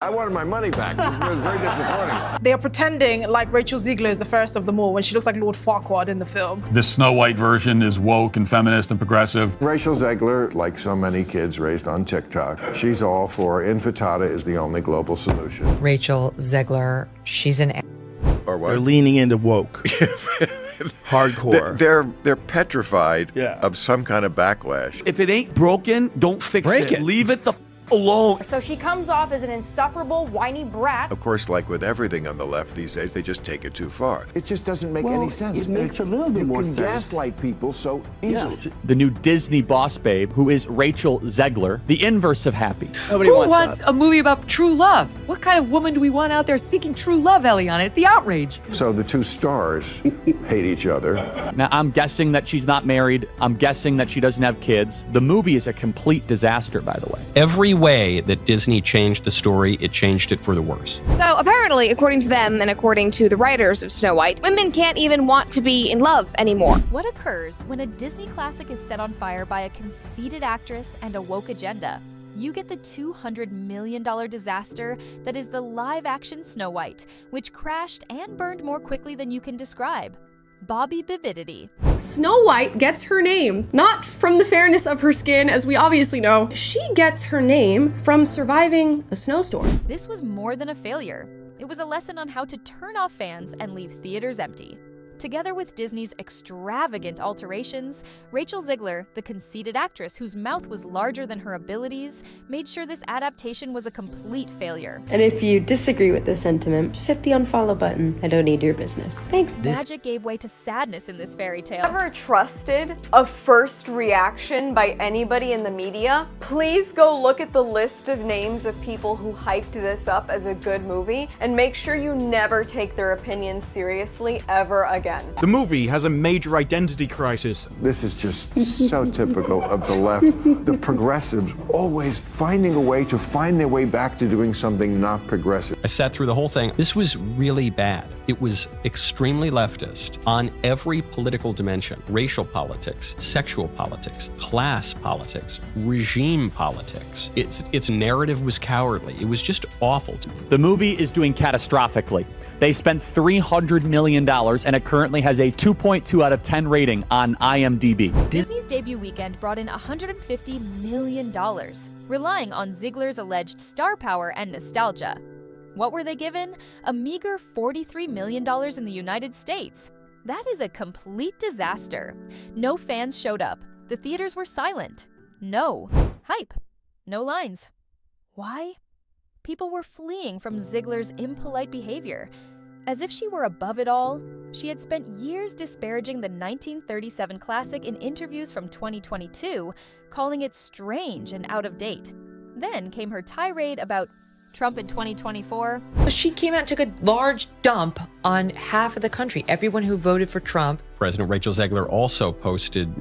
I wanted my money back. It was very disappointing. They are pretending like Rachel Zegler is the first of them all when she looks like Lord Farquaad in the film. The Snow White version is woke and feminist and progressive. Rachel Zegler, like so many kids raised on TikTok, she's all for infantada is the only global solution. Rachel Zegler, she's an... Or what? They're leaning into woke. Hardcore. They're petrified of some kind of backlash. If it ain't broken, don't fix Break it. Leave it the alone. So she comes off as an insufferable, whiny brat. Of course, like with everything on the left these days, they just take it too far. It just doesn't make any sense. It makes a little bit more sense. You can gaslight people so easily. The new Disney boss babe, who is Rachel Zegler, the inverse of happy. Nobody Who wants wants that. a movie about true love? What kind of woman do we want out there seeking true love, Eliana? The outrage. So the two stars hate each other. Now, I'm guessing that she's not married. I'm guessing that she doesn't have kids. The movie is a complete disaster, by the way. Every way that Disney changed the story, it changed it for the worse. So apparently, according to them and according to the writers of Snow White, women can't even want to be in love anymore. What occurs when a Disney classic is set on fire by a conceited actress and a woke agenda? You get the $200 million disaster that is the live-action Snow White, which crashed and burned more quickly than you can describe. Bobby Bibidity. Snow White gets her name, not from the fairness of her skin, as we obviously know. She gets her name from surviving a snowstorm. This was more than a failure. It was a lesson on how to turn off fans and leave theaters empty. Together with Disney's extravagant alterations, Rachel Zegler, the conceited actress whose mouth was larger than her abilities, made sure this adaptation was a complete failure. And if you disagree with this sentiment, just hit the unfollow button. I don't need your business. Thanks. Magic gave way to sadness in this fairy tale. Ever trusted a first reaction by anybody in the media? Please go look at the list of names of people who hyped this up as a good movie and make sure you never take their opinions seriously ever again. The movie has a major identity crisis. This is just so typical of the left. The progressives always finding a way to find their way back to doing something not progressive. I sat through the whole thing. This was really bad. It was extremely leftist on every political dimension: racial politics, sexual politics, class politics, regime politics. Its narrative was cowardly. It was just awful. The movie is doing catastrophically. They spent $300 million, and it currently has a 2.2 out of 10 rating on IMDb. Disney's debut weekend brought in $150 million, relying on Zegler's alleged star power and nostalgia. What were they given? A meager $43 million in the United States. That is a complete disaster. No fans showed up. The theaters were silent. No hype. No lines. Why? People were fleeing from Zegler's impolite behavior. As if she were above it all, she had spent years disparaging the 1937 classic in interviews from 2022, calling it strange and out of date. Then came her tirade about Trump in 2024. She came out and took a large dump on half of the country, everyone who voted for Trump. President Rachel Zegler also posted,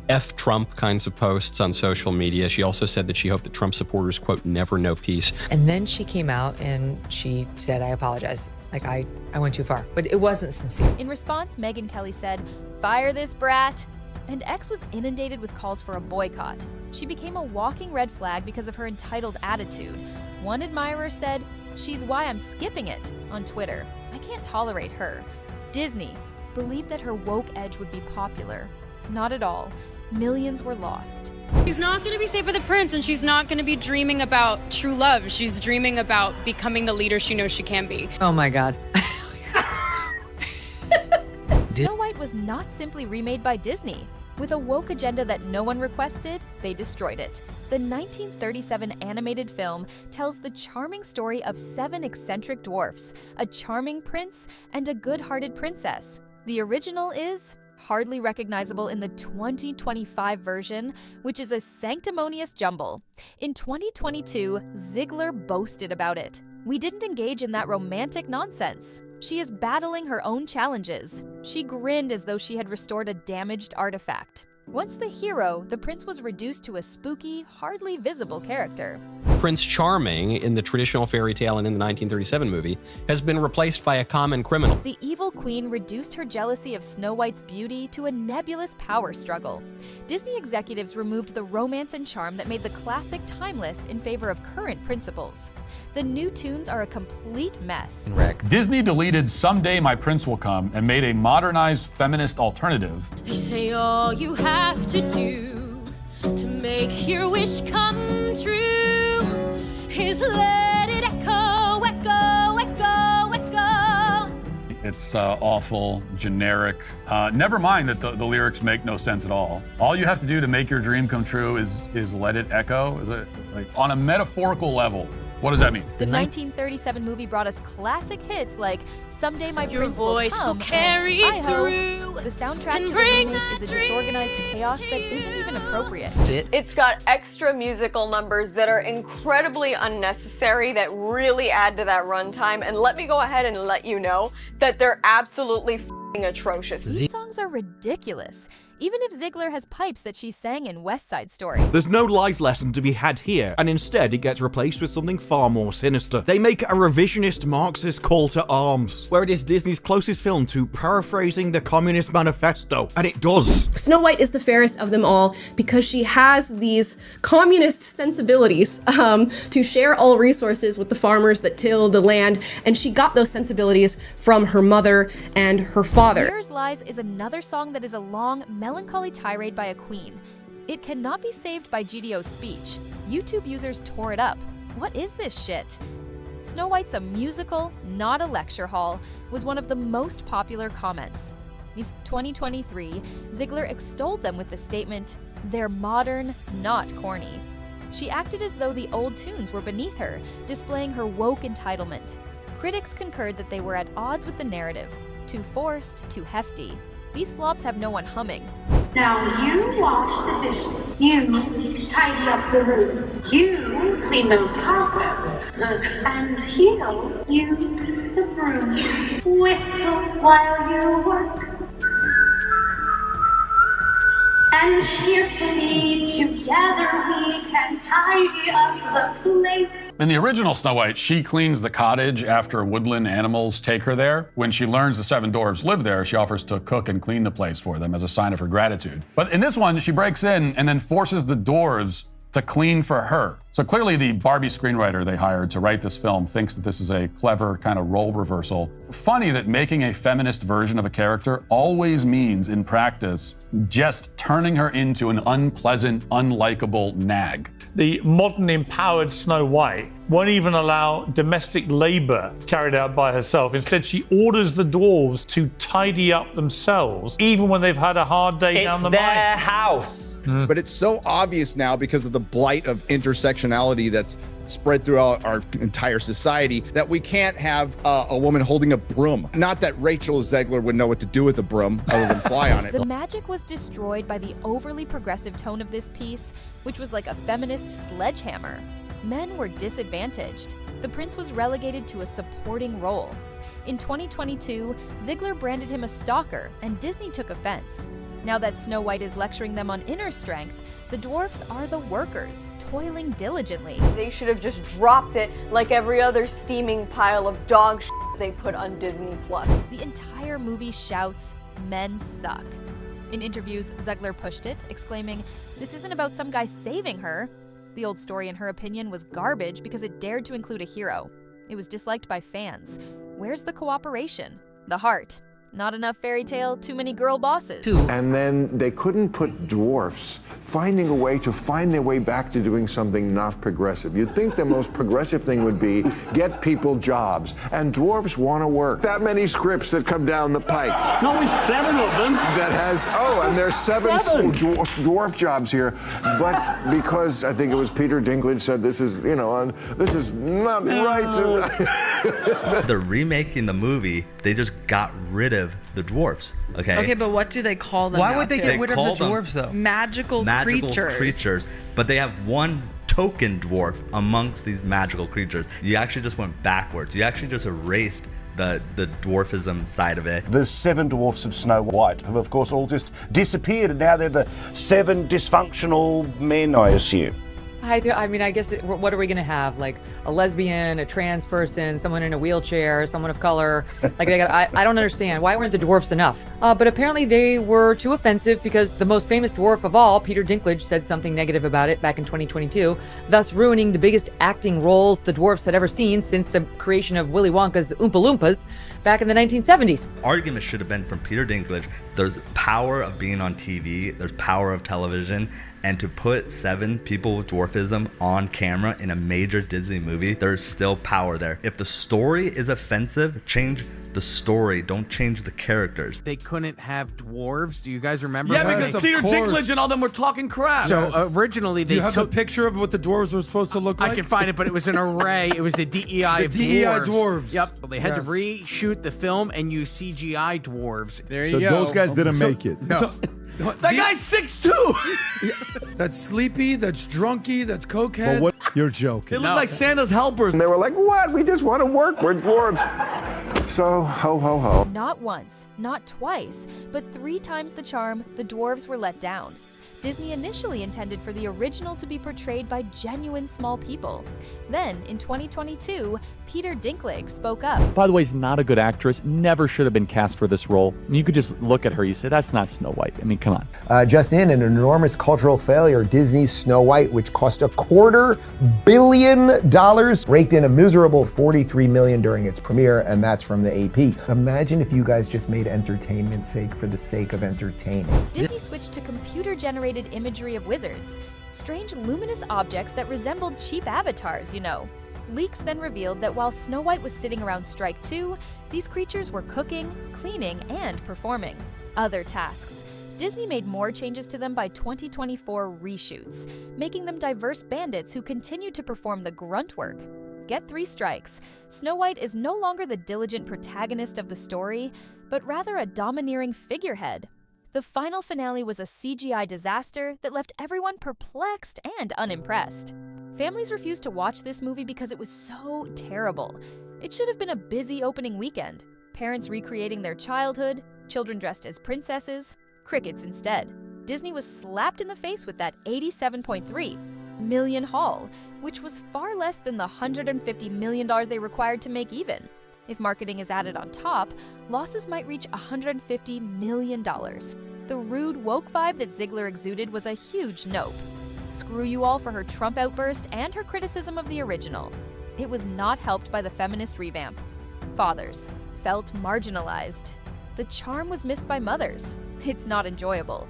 F Trump kinds of posts on social media. She also said that she hoped that Trump supporters, quote, never know peace. And then she came out and she said, I apologize. Like, I went too far. But it wasn't sincere. In response, Megyn Kelly said, "Fire this brat." And X was inundated with calls for a boycott. She became a walking red flag because of her entitled attitude. One admirer said, "She's why I'm skipping it," on Twitter. I can't tolerate her. Disney believed that her woke edge would be popular. Not at all. Millions were lost. She's not going to be safe for the prince, and she's not going to be dreaming about true love. She's dreaming about becoming the leader she knows she can be. Oh my God. Snow White was not simply remade by Disney. With a woke agenda that no one requested, they destroyed it. The 1937 animated film tells the charming story of 7 eccentric dwarfs, a charming prince, and a good-hearted princess. The original is hardly recognizable in the 2025 version, which is a sanctimonious jumble. In 2022, Zegler boasted about it. "We didn't engage in that romantic nonsense." She is battling her own challenges. She grinned as though she had restored a damaged artifact. Once the hero, the prince was reduced to a spooky, hardly visible character. Prince Charming in the traditional fairy tale and in the 1937 movie has been replaced by a common criminal. The evil queen reduced her jealousy of Snow White's beauty to a nebulous power struggle. Disney executives removed the romance and charm that made the classic timeless in favor of current principles. The new tunes are a complete mess. Disney deleted Someday My Prince Will Come and made a modernized feminist alternative. They say all you have to do to make your wish come true is let it echo, echo, echo, echo. It's awful, generic. Never mind that the lyrics make no sense at all. All you have to do to make your dream come true is let it echo. Is it like on a metaphorical level? What does that mean? The 1937 movie brought us classic hits like Someday My Prince Will voice Come will carry and Hi-Ho. through The soundtrack and to the bring remake that is a disorganized chaos that isn't even appropriate. It's got extra musical numbers that are incredibly unnecessary that really add to that runtime, and let me go ahead and let you know that they're absolutely f***ing atrocious. These songs are ridiculous, even if Zegler has pipes that she sang in West Side Story. There's no life lesson to be had here, and instead it gets replaced with something far more sinister. They make a revisionist Marxist call to arms, where it is Disney's closest film to paraphrasing the Communist Manifesto, and it does. Snow White is the fairest of them all because she has these communist sensibilities to share all resources with the farmers that till the land, and she got those sensibilities from her mother and her father. Here's Lies is another song that is a long, melancholy tirade by a queen. It cannot be saved by GDO's speech. YouTube users tore it up. What is this shit? Snow White's a musical, not a lecture hall, was one of the most popular comments. In 2023, Zegler extolled them with the statement, "They're modern, not corny." She acted as though the old tunes were beneath her, displaying her woke entitlement. Critics concurred that they were at odds with the narrative. Too forced, too hefty. These flops have no one humming. Now you wash the dishes. You tidy up the room. You clean those cobwebs. And he'll use the broom. Whistle while you work. And cheerfully together we can tidy up the place. In the original Snow White, she cleans the cottage after woodland animals take her there. When she learns the 7 dwarves live there, she offers to cook and clean the place for them as a sign of her gratitude. But in this one, she breaks in and then forces the dwarves to clean for her. So clearly the Barbie screenwriter they hired to write this film thinks that this is a clever kind of role reversal. Funny that making a feminist version of a character always means, in practice, just turning her into an unpleasant, unlikable nag. The modern empowered Snow White won't even allow domestic labor carried out by herself. Instead, she orders the dwarves to tidy up themselves, even when they've had a hard day down the mine. It's their house. But it's so obvious now because of the blight of intersectionality that's spread throughout our entire society that we can't have a woman holding a broom. Not that Rachel Zegler would know what to do with a broom other than fly on it. The magic was destroyed by the overly progressive tone of this piece, which was like a feminist sledgehammer. Men were disadvantaged. The prince was relegated to a supporting role. In 2022, Zegler branded him a stalker, and Disney took offense. Now that Snow White is lecturing them on inner strength, the dwarfs are the workers, toiling diligently. They should have just dropped it like every other steaming pile of dog shit they put on Disney+. The entire movie shouts, "Men suck." In interviews, Zegler pushed it, exclaiming, "This isn't about some guy saving her." The old story, in her opinion, was garbage because it dared to include a hero. It was disliked by fans. Where's the cooperation? The heart. Not enough fairy tale, too many girl bosses. And then they couldn't put dwarfs finding a way to find their way back to doing something not progressive. You'd think the most progressive thing would be get people jobs, and dwarfs want to work. That many scripts that come down the pike. No, it's 7 of them. That has, and there's 7 dwarf jobs here. But because I think it was Peter Dinklage said this is, this is not right. The remake in the movie, they just got rid of the dwarfs. Okay, but what do they call them? Why would they get rid of the dwarves though? Magical creatures. But they have one token dwarf amongst these magical creatures. You actually just went backwards. You actually just erased the dwarfism side of it. The 7 dwarfs of Snow White have, of course, all just disappeared, and now they're the 7 dysfunctional men, I assume. I mean, I guess, what are we going to have? Like a lesbian, a trans person, someone in a wheelchair, someone of color? Like, I don't understand. Why weren't the dwarfs enough? But apparently they were too offensive because the most famous dwarf of all, Peter Dinklage, said something negative about it back in 2022, thus ruining the biggest acting roles the dwarfs had ever seen since the creation of Willy Wonka's Oompa Loompas back in the 1970s. Argument should have been from Peter Dinklage. There's power of being on TV. There's power of television. And to put 7 people with dwarfism on camera in a major Disney movie, there's still power there. If the story is offensive, change the story. Don't change the characters. They couldn't have dwarves. Do you guys remember? Yeah, that? because Peter Dinklage and all them were talking crap. So originally they Do you have took a picture of what the dwarves were supposed to look like? I can find it, but it was an array. It was the DEI of DEI dwarves. dwarves. Yep. Well, they had to reshoot the film and use CGI dwarves. There you So go. those guys didn't make it. No. That guy's 6'2". That's Sleepy, that's Drunky, that's Cokehead. But what? You're joking. They look like Santa's helpers. And they were like, what? We just want to work. We're dwarves. So, ho, ho, ho. Not once, not twice, but 3 times the charm, the dwarves were let down. Disney initially intended for the original to be portrayed by genuine small people. Then, in 2022, Peter Dinklage spoke up. By the way, is not a good actress, never should have been cast for this role. And you could just look at her, you say, that's not Snow White. I mean, come on. Just in, an enormous cultural failure, Disney's Snow White, which cost $250 million, raked in a miserable $43 million during its premiere, and that's from the AP. Imagine if you guys just made entertainment sake for the sake of entertaining. Disney switched to computer-generated imagery of wizards, strange luminous objects that resembled cheap avatars, you know. Leaks then revealed that while Snow White was sitting around strike 2, these creatures were cooking, cleaning, and performing other tasks. Disney made more changes to them by 2024 reshoots, making them diverse bandits who continued to perform the grunt work. Get 3 strikes. Snow White is no longer the diligent protagonist of the story, but rather a domineering figurehead. The final finale was a CGI disaster that left everyone perplexed and unimpressed. Families refused to watch this movie because it was so terrible. It should have been a busy opening weekend. Parents recreating their childhood, children dressed as princesses, crickets instead. Disney was slapped in the face with that $87.3 million haul, which was far less than the $150 million they required to make even. If marketing is added on top, losses might reach $150 million. The rude, woke vibe that Zegler exuded was a huge nope. Screw you all for her Trump outburst and her criticism of the original. It was not helped by the feminist revamp. Fathers felt marginalized. The charm was missed by mothers. It's not enjoyable.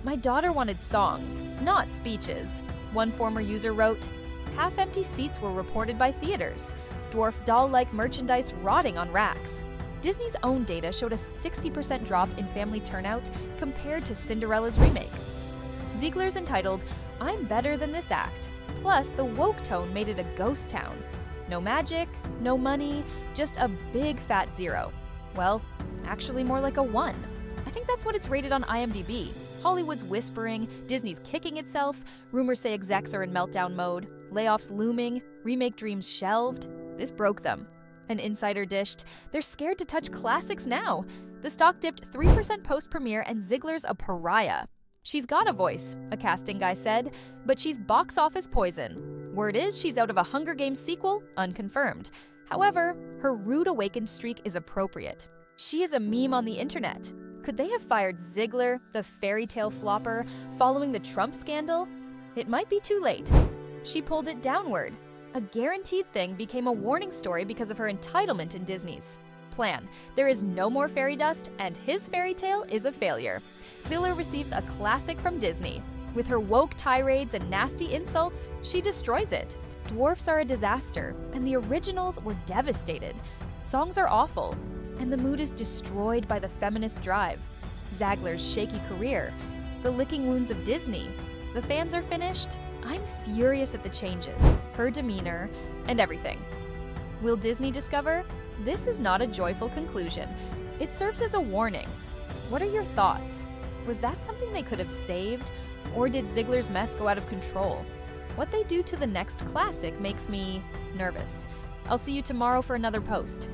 My daughter wanted songs, not speeches. One former user wrote, half-empty seats were reported by theaters. Dwarf doll-like merchandise rotting on racks. Disney's own data showed a 60% drop in family turnout compared to Cinderella's remake. Zegler's entitled, I'm Better Than This Act. Plus, the woke tone made it a ghost town. No magic, no money, just a big fat 0. Well, actually more like a 1. I think that's what it's rated on IMDb. Hollywood's whispering, Disney's kicking itself, rumors say execs are in meltdown mode, layoffs looming, remake dreams shelved. This broke them. An insider dished, they're scared to touch classics now. The stock dipped 3% post-premiere and Zegler's a pariah. She's got a voice, a casting guy said, but she's box office poison. Word is she's out of a Hunger Games sequel, unconfirmed. However, her rude awakened streak is appropriate. She is a meme on the internet. Could they have fired Zegler, the fairy tale flopper, following the Trump scandal? It might be too late. She pulled it downward. A guaranteed thing became a warning story because of her entitlement in Disney's plan. There is no more fairy dust, and his fairy tale is a failure. Zegler receives a classic from Disney. With her woke tirades and nasty insults, she destroys it. Dwarfs are a disaster, and the originals were devastated. Songs are awful, and the mood is destroyed by the feminist drive. Zegler's shaky career, the licking wounds of Disney. The fans are finished. I'm furious at the changes, her demeanor, and everything. Will Disney discover? This is not a joyful conclusion. It serves as a warning. What are your thoughts? Was that something they could have saved? Or did Zegler's mess go out of control? What they do to the next classic makes me nervous. I'll see you tomorrow for another post.